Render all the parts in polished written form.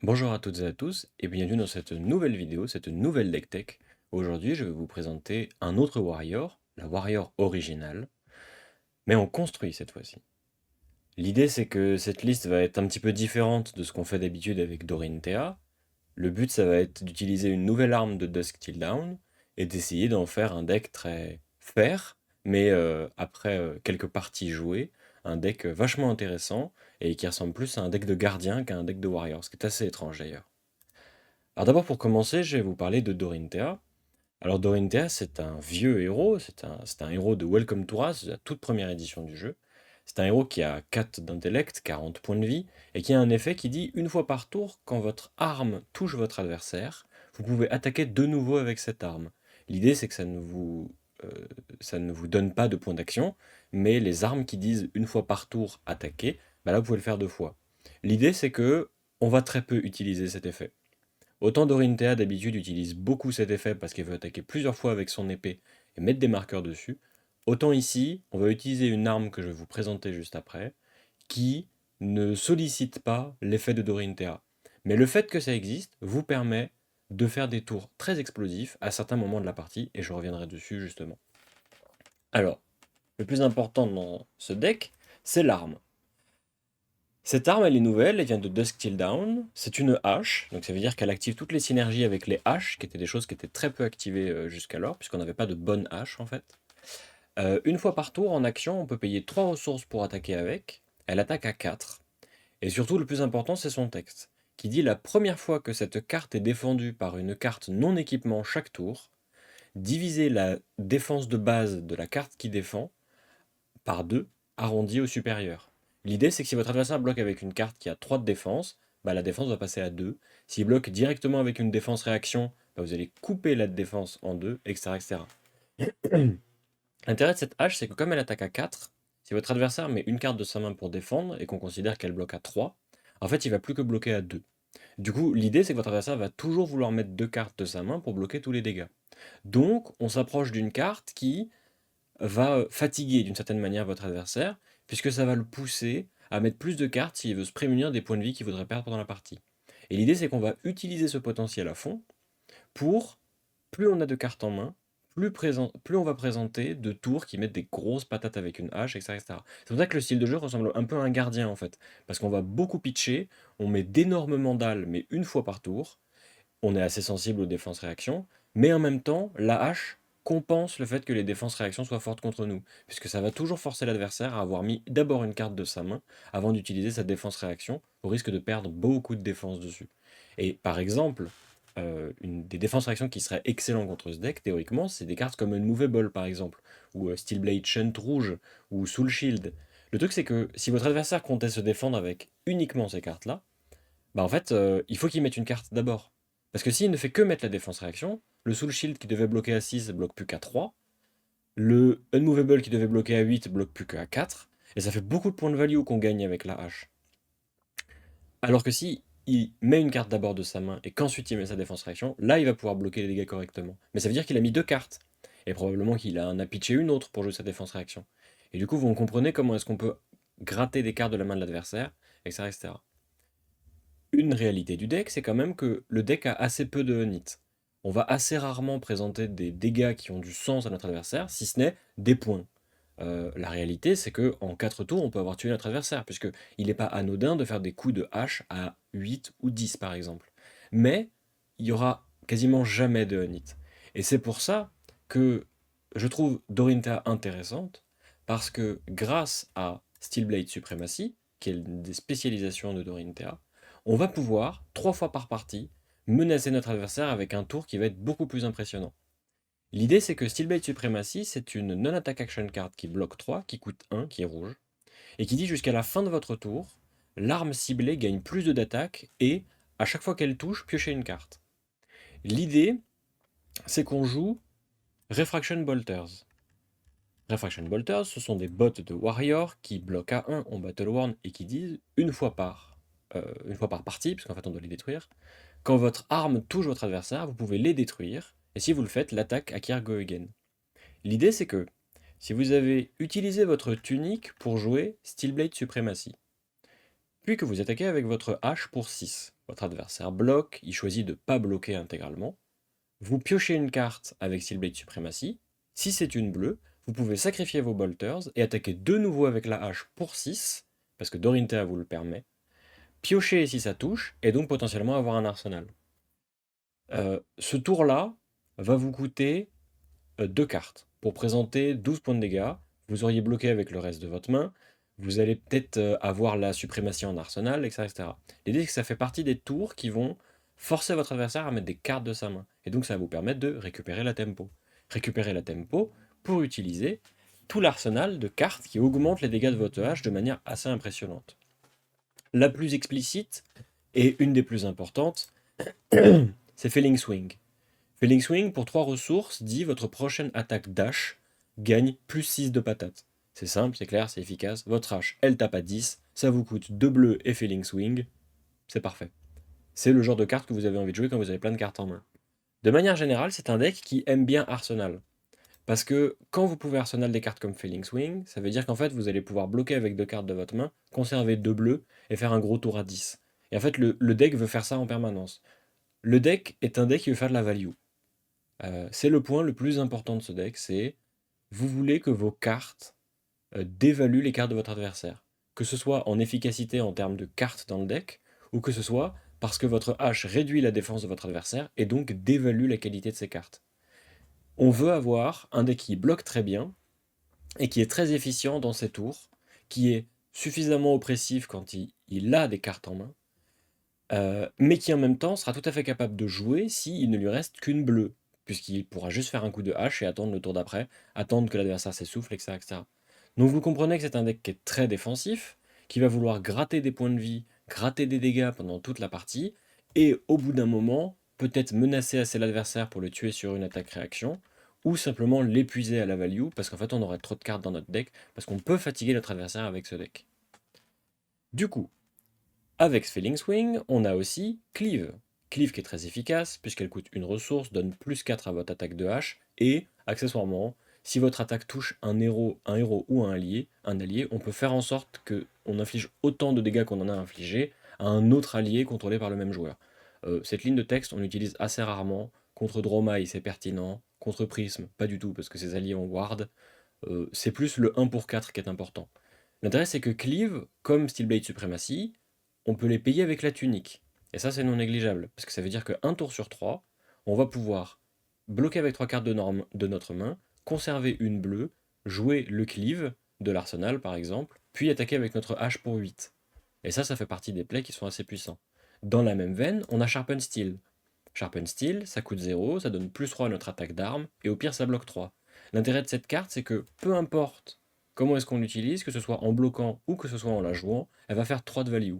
Bonjour à toutes et à tous et bienvenue dans cette nouvelle vidéo, cette nouvelle deck tech. Aujourd'hui, je vais vous présenter un autre warrior, la warrior originale, mais en construit cette fois-ci. L'idée c'est que cette liste va être un petit peu différente de ce qu'on fait d'habitude avec Dorinthea. Le but ça va être d'utiliser une nouvelle arme de Dusk Till Dawn et d'essayer d'en faire un deck très fair, mais après quelques parties jouées, un deck vachement intéressant et qui ressemble plus à un deck de gardien qu'à un deck de warrior, ce qui est assez étrange d'ailleurs. Alors d'abord pour commencer, je vais vous parler de Dorinthea. Alors Dorinthea, c'est un vieux héros, c'est un héros de Welcome to Wrath, la toute première édition du jeu. C'est un héros qui a 4 d'intellect, 40 points de vie, et qui a un effet qui dit une fois par tour, quand votre arme touche votre adversaire, vous pouvez attaquer de nouveau avec cette arme. L'idée c'est que euh, ça ne vous donne pas de points d'action, mais les armes qui disent une fois par tour attaquer, bah là vous pouvez le faire deux fois. L'idée c'est que on va très peu utiliser cet effet. Autant Dorinthea d'habitude utilise beaucoup cet effet parce qu'elle veut attaquer plusieurs fois avec son épée et mettre des marqueurs dessus, autant ici, on va utiliser une arme que je vais vous présenter juste après, qui ne sollicite pas l'effet de Dorinthea. Mais le fait que ça existe vous permet de faire des tours très explosifs à certains moments de la partie, et je reviendrai dessus justement. Alors, le plus important dans ce deck, c'est l'arme. Cette arme, elle est nouvelle, elle vient de Dusk Till Dawn. C'est une hache, donc ça veut dire qu'elle active toutes les synergies avec les haches, qui étaient des choses qui étaient très peu activées jusqu'alors, puisqu'on n'avait pas de bonnes haches en fait. Une fois par tour, en action, on peut payer 3 ressources pour attaquer avec. Elle attaque à 4. Et surtout, le plus important, c'est son texte, qui dit la première fois que cette carte est défendue par une carte non équipement chaque tour, divisez la défense de base de la carte qui défend par 2, arrondi au supérieur. L'idée, c'est que si votre adversaire bloque avec une carte qui a 3 de défense, bah, la défense va passer à 2. S'il bloque directement avec une défense réaction, bah, vous allez couper la défense en 2, etc. etc. L'intérêt de cette hache, c'est que comme elle attaque à 4, si votre adversaire met une carte de sa main pour défendre et qu'on considère qu'elle bloque à 3, en fait, il va plus que bloquer à 2. Du coup, l'idée, c'est que votre adversaire va toujours vouloir mettre 2 cartes de sa main pour bloquer tous les dégâts. Donc, on s'approche d'une carte qui va fatiguer d'une certaine manière votre adversaire, puisque ça va le pousser à mettre plus de cartes s'il veut se prémunir des points de vie qu'il voudrait perdre pendant la partie. Et l'idée c'est qu'on va utiliser ce potentiel à fond pour, plus on a de cartes en main, plus on va présenter de tours qui mettent des grosses patates avec une hache, etc. etc. C'est pour ça que le style de jeu ressemble un peu à un gardien en fait, parce qu'on va beaucoup pitcher, on met d'énormes mandales, mais une fois par tour, on est assez sensible aux défenses réactions, mais en même temps, la hache compense le fait que les défenses réactions soient fortes contre nous, puisque ça va toujours forcer l'adversaire à avoir mis d'abord une carte de sa main avant d'utiliser sa défense réaction, au risque de perdre beaucoup de défense dessus. Et par exemple, une des défenses réactions qui serait excellent contre ce deck, théoriquement, c'est des cartes comme Unmovable par exemple, ou Steelblade Shunt rouge, ou Soul Shield. Le truc c'est que si votre adversaire comptait se défendre avec uniquement ces cartes-là, bah en fait, il faut qu'il mette une carte d'abord. Parce que s'il ne fait que mettre la défense réaction, le Soul Shield qui devait bloquer à 6 bloque plus qu'à 3, le Unmovable qui devait bloquer à 8 bloque plus qu'à 4, et ça fait beaucoup de points de value qu'on gagne avec la hache. Alors que si il met une carte d'abord de sa main et qu'ensuite il met sa défense réaction, là il va pouvoir bloquer les dégâts correctement. Mais ça veut dire qu'il a mis deux cartes, et probablement qu'il en a pitché une autre pour jouer sa défense réaction. Et du coup, vous comprenez comment est-ce qu'on peut gratter des cartes de la main de l'adversaire, etc., etc. Une réalité du deck, c'est quand même que le deck a assez peu de nits. On va assez rarement présenter des dégâts qui ont du sens à notre adversaire, si ce n'est des points. La réalité, c'est que en 4 tours, on peut avoir tué notre adversaire, puisque il n'est pas anodin de faire des coups de hache à 8 ou 10 par exemple. Mais il y aura quasiment jamais de nit. Et c'est pour ça que je trouve Dorinthea intéressante, parce que grâce à Steelblade Supremacy, qui est une des spécialisations de Dorinthea, on va pouvoir, 3 fois par partie, menacer notre adversaire avec un tour qui va être beaucoup plus impressionnant. L'idée c'est que Steelblade Supremacy, c'est une non-attack action card qui bloque 3, qui coûte 1, qui est rouge, et qui dit jusqu'à la fin de votre tour, l'arme ciblée gagne plus de d'attaque et, à chaque fois qu'elle touche, piochez une carte. L'idée, c'est qu'on joue Refraction Bolters. Refraction Bolters, ce sont des bots de Warrior qui bloquent à 1 en Battle Worn et qui disent une fois par partie, puisqu'en fait on doit les détruire, quand votre arme touche votre adversaire, vous pouvez les détruire, et si vous le faites, l'attaque acquiert Go Again. L'idée c'est que, si vous avez utilisé votre tunique pour jouer Steelblade Supremacy, puis que vous attaquez avec votre hache pour 6, Votre adversaire bloque, il choisit de ne pas bloquer intégralement. Vous piochez une carte avec Steel Blade Supremacy. Si c'est une bleue, vous pouvez sacrifier vos bolters et attaquer de nouveau avec la hache pour 6, parce que Dorinthea vous le permet. Piocher si ça touche, et donc potentiellement avoir un arsenal. Ce tour-là va vous coûter 2 cartes. Pour présenter 12 points de dégâts, vous auriez bloqué avec le reste de votre main, vous allez peut-être avoir la suprématie en arsenal, etc. etc. L'idée c'est que ça fait partie des tours qui vont forcer votre adversaire à mettre des cartes de sa main. Et donc ça va vous permettre de récupérer la tempo. Récupérer la tempo pour utiliser tout l'arsenal de cartes qui augmentent les dégâts de votre hache de manière assez impressionnante. La plus explicite, et une des plus importantes, c'est Felling Swing. Felling Swing, pour 3 ressources, dit votre prochaine attaque dash gagne plus 6 de patates. C'est simple, c'est clair, c'est efficace. Votre hache, elle tape à 10, ça vous coûte 2 bleus et Felling Swing, c'est parfait. C'est le genre de carte que vous avez envie de jouer quand vous avez plein de cartes en main. De manière générale, c'est un deck qui aime bien Arsenal. Parce que quand vous pouvez Arsenal des cartes comme Felling Swing, ça veut dire qu'en fait vous allez pouvoir bloquer avec 2 cartes de votre main, conserver 2 bleus et faire un gros tour à 10. Et en fait le deck veut faire ça en permanence. Le deck est un deck qui veut faire de la value. C'est le point le plus important de ce deck, c'est vous voulez que vos cartes dévaluent les cartes de votre adversaire. Que ce soit en efficacité en termes de cartes dans le deck, ou que ce soit parce que votre hache réduit la défense de votre adversaire et donc dévalue la qualité de ses cartes. On veut avoir un deck qui bloque très bien et qui est très efficient dans ses tours, qui est suffisamment oppressif quand il a des cartes en main, mais qui en même temps sera tout à fait capable de jouer s'il ne lui reste qu'une bleue, puisqu'il pourra juste faire un coup de hache et attendre le tour d'après, attendre que l'adversaire s'essouffle, etc., etc. Donc vous comprenez que c'est un deck qui est très défensif, qui va vouloir gratter des points de vie, gratter des dégâts pendant toute la partie, et au bout d'un moment, peut-être menacer assez l'adversaire pour le tuer sur une attaque-réaction, ou simplement l'épuiser à la value, parce qu'en fait on aurait trop de cartes dans notre deck, parce qu'on peut fatiguer notre adversaire avec ce deck. Du coup, avec Felling Swing, on a aussi Cleave. Cleave qui est très efficace, puisqu'elle coûte une ressource, donne plus 4 à votre attaque de hache, et, accessoirement, si votre attaque touche un héros ou un allié, on peut faire en sorte qu'on inflige autant de dégâts qu'on en a infligé à un autre allié contrôlé par le même joueur. Cette ligne de texte, on l'utilise assez rarement. Contre Dromai, c'est pertinent. Contre Prism, pas du tout, parce que ses alliés ont Ward. C'est plus le 1 pour 4 qui est important. L'intérêt, c'est que Cleave, comme Steelblade Supremacy, on peut les payer avec la tunique. Et ça, c'est non négligeable, parce que ça veut dire qu'un tour sur 3, on va pouvoir bloquer avec 3 cartes de notre main, conserver une bleue, jouer le cleave de l'arsenal par exemple, puis attaquer avec notre hache pour 8. Et ça fait partie des plays qui sont assez puissants. Dans la même veine, on a Sharpen Steel. Sharpen Steel, ça coûte 0, ça donne plus 3 à notre attaque d'armes, et au pire ça bloque 3. L'intérêt de cette carte, c'est que peu importe comment est-ce qu'on l'utilise, que ce soit en bloquant ou que ce soit en la jouant, elle va faire 3 de value.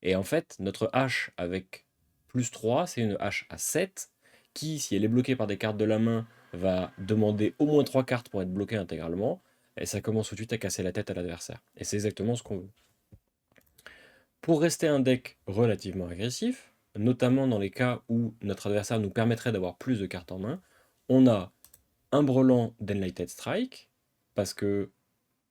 Et en fait, notre hache avec plus 3, c'est une hache à 7, qui, si elle est bloquée par des cartes de la main, va demander au moins 3 cartes pour être bloquée intégralement, et ça commence tout de suite à casser la tête à l'adversaire. Et c'est exactement ce qu'on veut. Pour rester un deck relativement agressif, notamment dans les cas où notre adversaire nous permettrait d'avoir plus de cartes en main, on a un brelan d'Enlightened Strike, parce que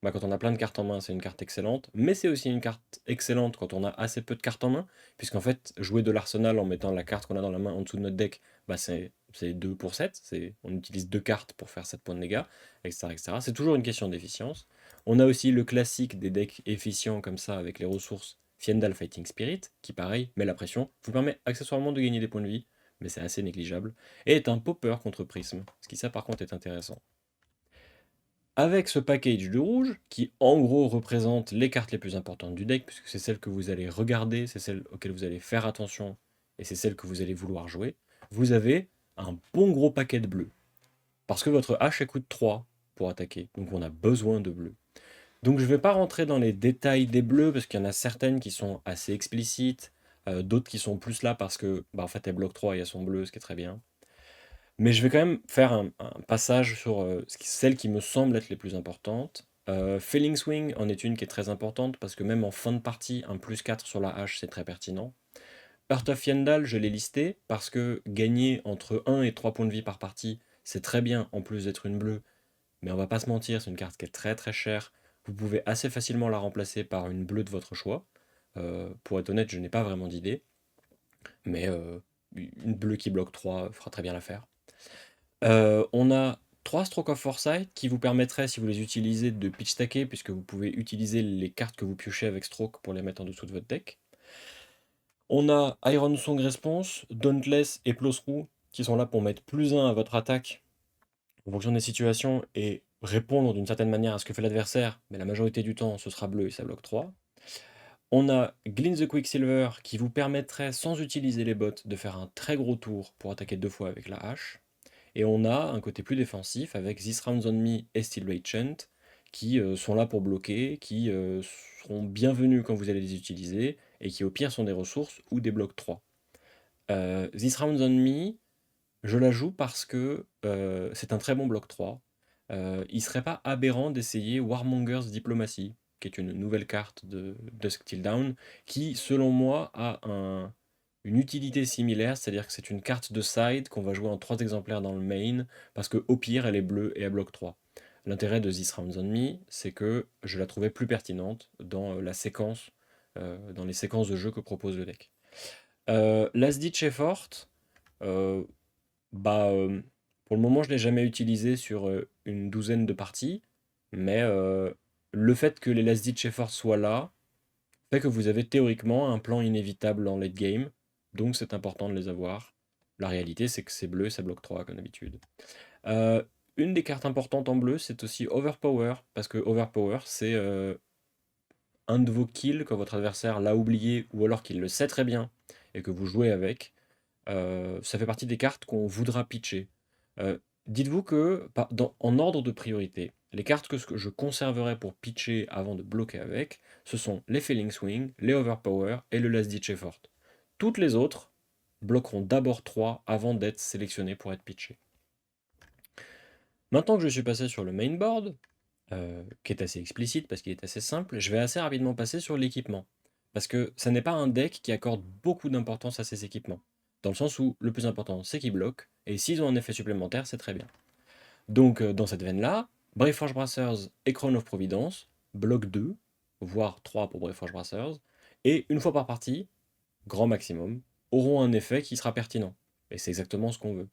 quand on a plein de cartes en main, c'est une carte excellente, mais c'est aussi une carte excellente quand on a assez peu de cartes en main, puisqu'en fait, jouer de l'arsenal en mettant la carte qu'on a dans la main en dessous de notre deck, c'est 2 pour 7, on utilise 2 cartes pour faire 7 points de dégâts, etc. etc. C'est toujours une question d'efficience. On a aussi le classique des decks efficients comme ça, avec les ressources Fiendal Fighting Spirit, qui pareil, met la pression, vous permet accessoirement de gagner des points de vie, mais c'est assez négligeable, et est un popper contre Prism, ce qui ça par contre est intéressant. Avec ce package de rouge, qui en gros représente les cartes les plus importantes du deck, puisque c'est celles que vous allez regarder, c'est celles auxquelles vous allez faire attention, et c'est celles que vous allez vouloir jouer, vous avez un bon gros paquet de bleus. Parce que votre hache coûte 3 pour attaquer, donc on a besoin de bleus. Donc je ne vais pas rentrer dans les détails des bleus, parce qu'il y en a certaines qui sont assez explicites, d'autres qui sont plus là parce que en fait elles bloquent 3 et elles sont bleues, ce qui est très bien. Mais je vais quand même faire un passage sur celles qui me semblent être les plus importantes. Felling Swing en est une qui est très importante parce que même en fin de partie, un plus 4 sur la hache, c'est très pertinent. Heart of Yendal, je l'ai listé parce que gagner entre 1 et 3 points de vie par partie, c'est très bien en plus d'être une bleue. Mais on va pas se mentir, c'est une carte qui est très très chère. Vous pouvez assez facilement la remplacer par une bleue de votre choix. Pour être honnête, je n'ai pas vraiment d'idée. mais une bleue qui bloque 3 fera très bien l'affaire. On a 3 Stroke of Foresight qui vous permettraient, si vous les utilisez, de pitch stacker, puisque vous pouvez utiliser les cartes que vous piochez avec Stroke pour les mettre en dessous de votre deck. On a Iron Song Response, Dauntless et Plothrough qui sont là pour mettre +1 à votre attaque en fonction des situations et répondre d'une certaine manière à ce que fait l'adversaire, mais la majorité du temps ce sera bleu et ça bloque 3. On a Glint the Quicksilver qui vous permettrait, sans utiliser les bots, de faire un très gros tour pour attaquer 2 fois avec la hache. Et on a un côté plus défensif avec This Rounds on Me et Steelblade Chant qui sont là pour bloquer, qui seront bienvenus quand vous allez les utiliser et qui au pire sont des ressources ou des blocs 3. This Rounds on Me, je la joue parce que c'est un très bon bloc 3. Il serait pas aberrant d'essayer Warmonger's Diplomacy, qui est une nouvelle carte de Dusk Till Dawn, qui, selon moi, a une utilité similaire, c'est-à-dire que c'est une carte de side qu'on va jouer en 3 exemplaires dans le main, parce que au pire, elle est bleue et elle bloque 3. L'intérêt de This Rounds on Me, c'est que je la trouvais plus pertinente dans la séquence, dans les séquences de jeu que propose le deck. Last Ditch Effort, euh, bah, pour le moment, je l'ai jamais utilisé sur une douzaine de parties, mais le fait que les Last Ditch Efforts soient là fait que vous avez théoriquement un plan inévitable en late game, donc c'est important de les avoir. La réalité, c'est que c'est bleu, ça bloque 3 comme d'habitude. Euh, une des cartes importantes en bleu, c'est aussi Overpower, parce que Overpower, c'est un de vos kills quand votre adversaire l'a oublié ou alors qu'il le sait très bien et que vous jouez avec. Ça fait partie des cartes qu'on voudra pitcher. Dites-vous que, en ordre de priorité, les cartes que je conserverai pour pitcher avant de bloquer avec, ce sont les Failing Swing, les Overpower et le Last Ditch Effort. Toutes les autres bloqueront d'abord 3 avant d'être sélectionnées pour être pitchées. Maintenant que je suis passé sur le mainboard, qui est assez explicite parce qu'il est assez simple, je vais assez rapidement passer sur l'équipement. Parce que ça n'est pas un deck qui accorde beaucoup d'importance à ses équipements. Dans le sens où le plus important, c'est qu'ils bloquent, et s'ils ont un effet supplémentaire, c'est très bien. Donc, dans cette veine-là, Braveforge Brassers et Crown of Providence bloquent 2, voire 3 pour Braveforge Brassers, et une fois par partie, grand maximum, auront un effet qui sera pertinent. Et c'est exactement ce qu'on veut.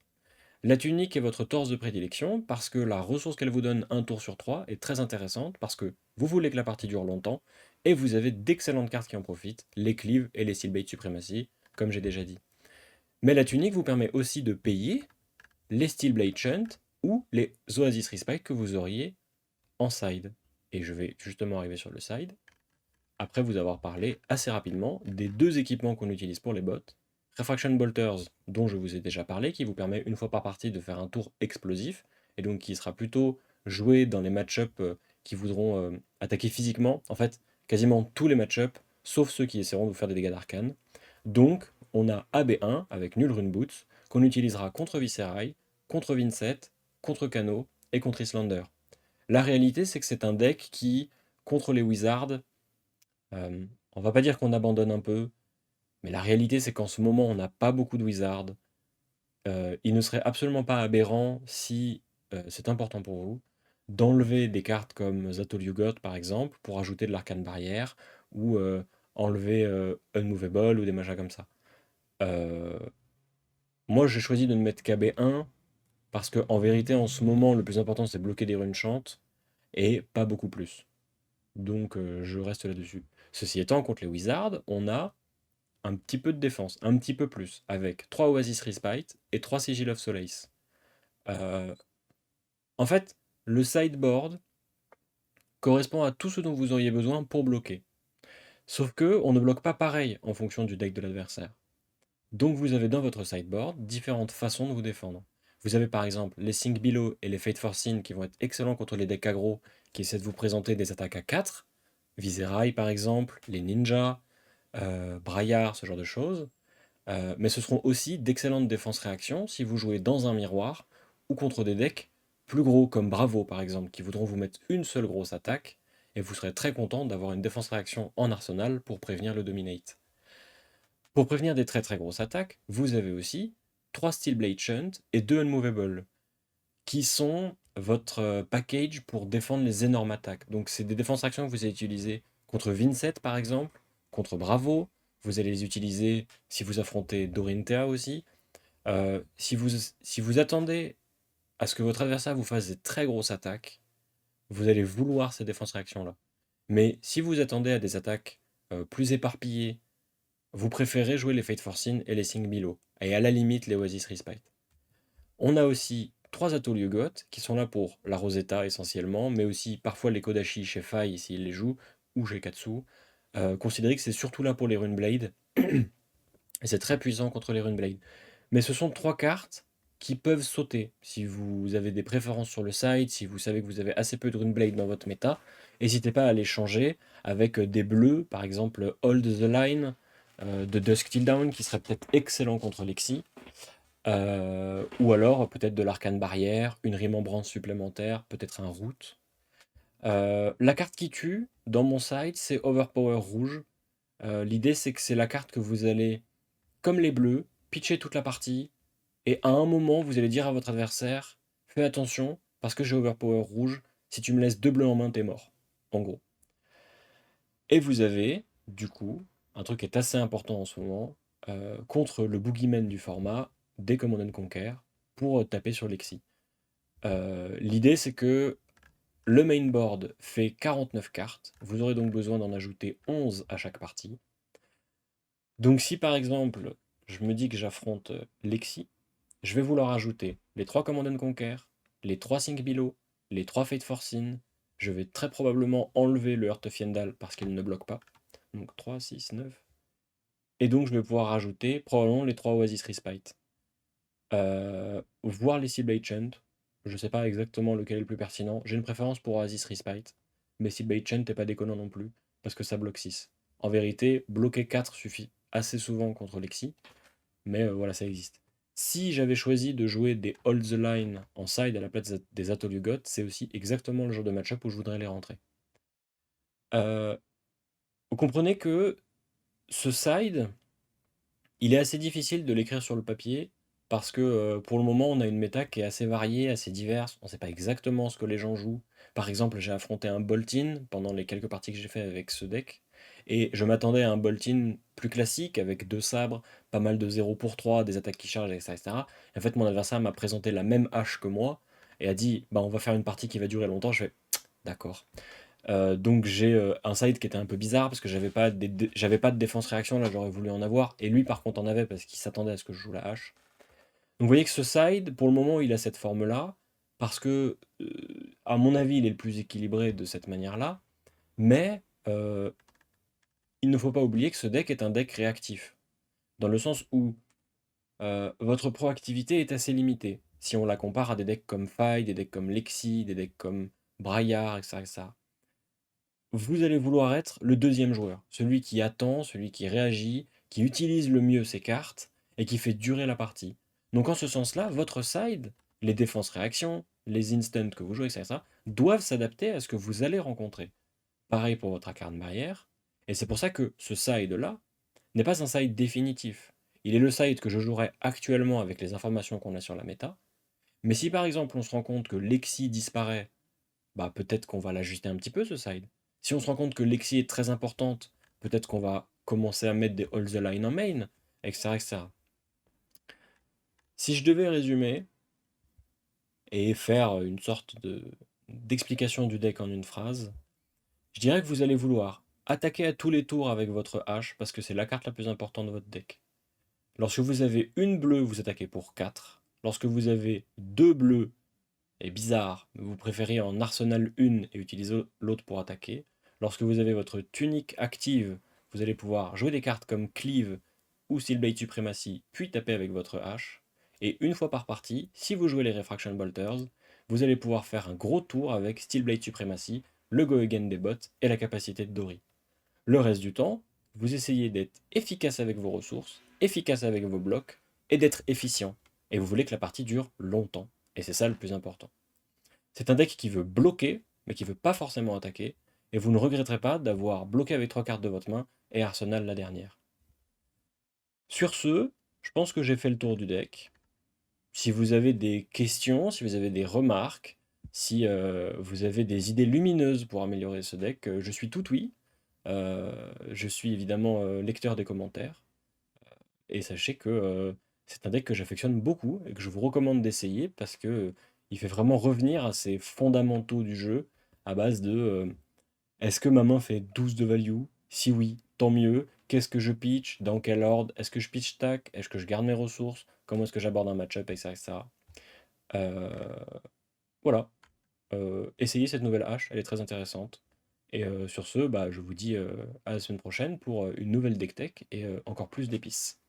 La tunique est votre torse de prédilection parce que la ressource qu'elle vous donne un tour sur 3 est très intéressante parce que vous voulez que la partie dure longtemps et vous avez d'excellentes cartes qui en profitent, les Cleave et les Steelblade Supremacy, comme j'ai déjà dit. Mais la tunique vous permet aussi de payer les Steelblade Shunt ou les Oasis Respite que vous auriez en side. Et je vais justement arriver sur le side, après vous avoir parlé assez rapidement des 2 équipements qu'on utilise pour les bots. Refraction Bolters, dont je vous ai déjà parlé, qui vous permet une fois par partie de faire un tour explosif, et donc qui sera plutôt joué dans les match-ups qui voudront attaquer physiquement. En fait, quasiment tous les match-ups, sauf ceux qui essaieront de vous faire des dégâts d'arcane. Donc, on a AB1 avec Null Rune Boots, qu'on utilisera contre Viserai, contre Vincent, contre Kano et contre Islander. La réalité, c'est que c'est un deck qui, contre les Wizards, on va pas dire qu'on abandonne un peu, mais la réalité, c'est qu'en ce moment, on n'a pas beaucoup de wizards. Il ne serait absolument pas aberrant si c'est important pour vous d'enlever des cartes comme Zatol Yugot par exemple pour ajouter de l'arcane barrière ou enlever Unmovable ou des machins comme ça. Euh, Moi, j'ai choisi de ne mettre qu'AB1 parce que en vérité, en ce moment, le plus important c'est bloquer des runes chantes et pas beaucoup plus. Donc, je reste là-dessus. Ceci étant, contre les wizards, on a un petit peu de défense, un petit peu plus, avec 3 Oasis Respite et 3 Sigil of Solace. Euh, En fait, le sideboard correspond à tout ce dont vous auriez besoin pour bloquer. Sauf que on ne bloque pas pareil en fonction du deck de l'adversaire. Donc vous avez dans votre sideboard différentes façons de vous défendre. Vous avez par exemple les Sink Below et les Fate Forcing qui vont être excellents contre les decks aggro qui essaient de vous présenter des attaques à 4. Viserai par exemple, les ninjas, Braillard, ce genre de choses. Mais ce seront aussi d'excellentes défenses-réactions si vous jouez dans un miroir ou contre des decks plus gros comme Bravo par exemple, qui voudront vous mettre une seule grosse attaque, et vous serez très content d'avoir une défense-réaction en arsenal pour prévenir le Dominate. Pour prévenir des très très grosses attaques, vous avez aussi 3 Steelblade Shunt et 2 Unmovable, qui sont votre package pour défendre les énormes attaques. Donc c'est des défenses-réactions que vous allez utiliser contre Vincent par exemple, contre Bravo, vous allez les utiliser si vous affrontez Dorinthea aussi. Si vous attendez à ce que votre adversaire vous fasse des très grosses attaques, vous allez vouloir ces défenses-réactions-là. Mais si vous attendez à des attaques plus éparpillées, vous préférez jouer les Fate Forcing et les Sing Below, et à la limite les Oasis Respite. On a aussi 3 Atelier qui sont là pour la Rosetta essentiellement, mais aussi parfois les Kodashi chez Fai s'ils les jouent, ou chez Katsu. Considérez que c'est surtout là pour les Runeblade, et c'est très puissant contre les Runeblade. Mais ce sont 3 cartes qui peuvent sauter. Si vous avez des préférences sur le site, si vous savez que vous avez assez peu de Runeblade dans votre méta, n'hésitez pas à les changer avec des bleus, par exemple Hold the Line de Dusk Till Dawn, qui serait peut-être excellent contre Lexi. Ou alors peut-être de l'Arcane Barrière, une Remembrance supplémentaire, peut-être un Route. La carte qui tue, dans mon site, c'est Overpower Rouge. L'idée, c'est que c'est la carte que vous allez, comme les bleus, pitcher toute la partie, et à un moment, vous allez dire à votre adversaire, fais attention, parce que j'ai Overpower Rouge, si tu me laisses 2 bleus en main, t'es mort. En gros. Et vous avez, du coup, un truc qui est assez important en ce moment, contre le boogeyman du format, des Command & Conquer, pour taper sur Lexi. L'idée, c'est que le mainboard fait 49 cartes, vous aurez donc besoin d'en ajouter 11 à chaque partie. Donc si par exemple, je me dis que j'affronte Lexi, je vais vouloir ajouter les 3 Command & Conquer, les 3 Think Below, les 3 Fate Forcing. Je vais très probablement enlever le Heart of Yendal parce qu'il ne bloque pas. Donc 3, 6, 9. Et donc je vais pouvoir rajouter probablement les 3 Oasis Respite. Voir les Sealblade Chant. Je ne sais pas exactement lequel est le plus pertinent. J'ai une préférence pour Oasis Respite. Mais Sealblade Chant n'est pas déconnant non plus. Parce que ça bloque 6. En vérité, bloquer 4 suffit assez souvent contre Lexi. Mais voilà, ça existe. Si j'avais choisi de jouer des Hold the Line en side à la place des Atelier God, c'est aussi exactement le genre de match-up où je voudrais les rentrer. Vous comprenez que ce side, il est assez difficile de l'écrire sur le papier parce que pour le moment, on a une méta qui est assez variée, assez diverse. On ne sait pas exactement ce que les gens jouent. Par exemple, j'ai affronté un Boltin pendant les quelques parties que j'ai fait avec ce deck. Et je m'attendais à un Boltin plus classique avec 2 sabres, pas mal de 0 pour 3, des attaques qui chargent, etc. etc. Et en fait, mon adversaire m'a présenté la même hache que moi et a dit bah, on va faire une partie qui va durer longtemps. Je fais d'accord. Donc j'ai un side qui était un peu bizarre parce que j'avais pas de défense réaction, là j'aurais voulu en avoir, et lui par contre en avait parce qu'il s'attendait à ce que je joue la hache. Donc vous voyez que ce side, pour le moment, il a cette forme-là, parce que, à mon avis, il est le plus équilibré de cette manière-là, mais il ne faut pas oublier que ce deck est un deck réactif, dans le sens où votre proactivité est assez limitée, si on la compare à des decks comme Fai, des decks comme Lexi, des decks comme Braillard, etc., etc. Vous allez vouloir être le deuxième joueur, celui qui attend, celui qui réagit, qui utilise le mieux ses cartes et qui fait durer la partie. Donc en ce sens-là, votre side, les défenses réactions, les instants que vous jouez, etc., doivent s'adapter à ce que vous allez rencontrer. Pareil pour votre Arcane Barrière, et c'est pour ça que ce side-là n'est pas un side définitif. Il est le side que je jouerai actuellement avec les informations qu'on a sur la méta, mais si par exemple on se rend compte que Lexi disparaît, bah peut-être qu'on va l'ajuster un petit peu ce side. Si on se rend compte que Lexi est très importante, peut-être qu'on va commencer à mettre des Hold the Line en main, etc., etc. Si je devais résumer et faire une sorte d'explication du deck en une phrase, je dirais que vous allez vouloir attaquer à tous les tours avec votre hache parce que c'est la carte la plus importante de votre deck. Lorsque vous avez une bleue, vous attaquez pour 4. Lorsque vous avez 2 bleus, et bizarre, mais vous préférez en arsenal une et utiliser l'autre pour attaquer. Lorsque vous avez votre tunique active, vous allez pouvoir jouer des cartes comme Cleave ou Steelblade Supremacy, puis taper avec votre hache. Et une fois par partie, si vous jouez les Refraction Bolters, vous allez pouvoir faire un gros tour avec Steelblade Supremacy, le Go Again des bots et la capacité de Dory. Le reste du temps, vous essayez d'être efficace avec vos ressources, efficace avec vos blocs, et d'être efficient. Et vous voulez que la partie dure longtemps. Et c'est ça le plus important. C'est un deck qui veut bloquer, mais qui ne veut pas forcément attaquer, et vous ne regretterez pas d'avoir bloqué avec 3 cartes de votre main et Arsenal la dernière. Sur ce, je pense que j'ai fait le tour du deck. Si vous avez des questions, si vous avez des remarques, si vous avez des idées lumineuses pour améliorer ce deck, je suis tout oui. Je suis évidemment lecteur des commentaires. Et sachez que c'est un deck que j'affectionne beaucoup et que je vous recommande d'essayer parce que il fait vraiment revenir à ces fondamentaux du jeu à base de est-ce que ma main fait 12 de value? Si oui, tant mieux. Qu'est-ce que je pitch? Dans quel ordre? Est-ce que je pitch stack? Est-ce que je garde mes ressources? Comment est-ce que j'aborde un match-up, etc. etc. Euh, voilà. Essayez cette nouvelle hache, elle est très intéressante. Et sur ce, bah, je vous dis à la semaine prochaine pour une nouvelle deck tech et encore plus d'épices.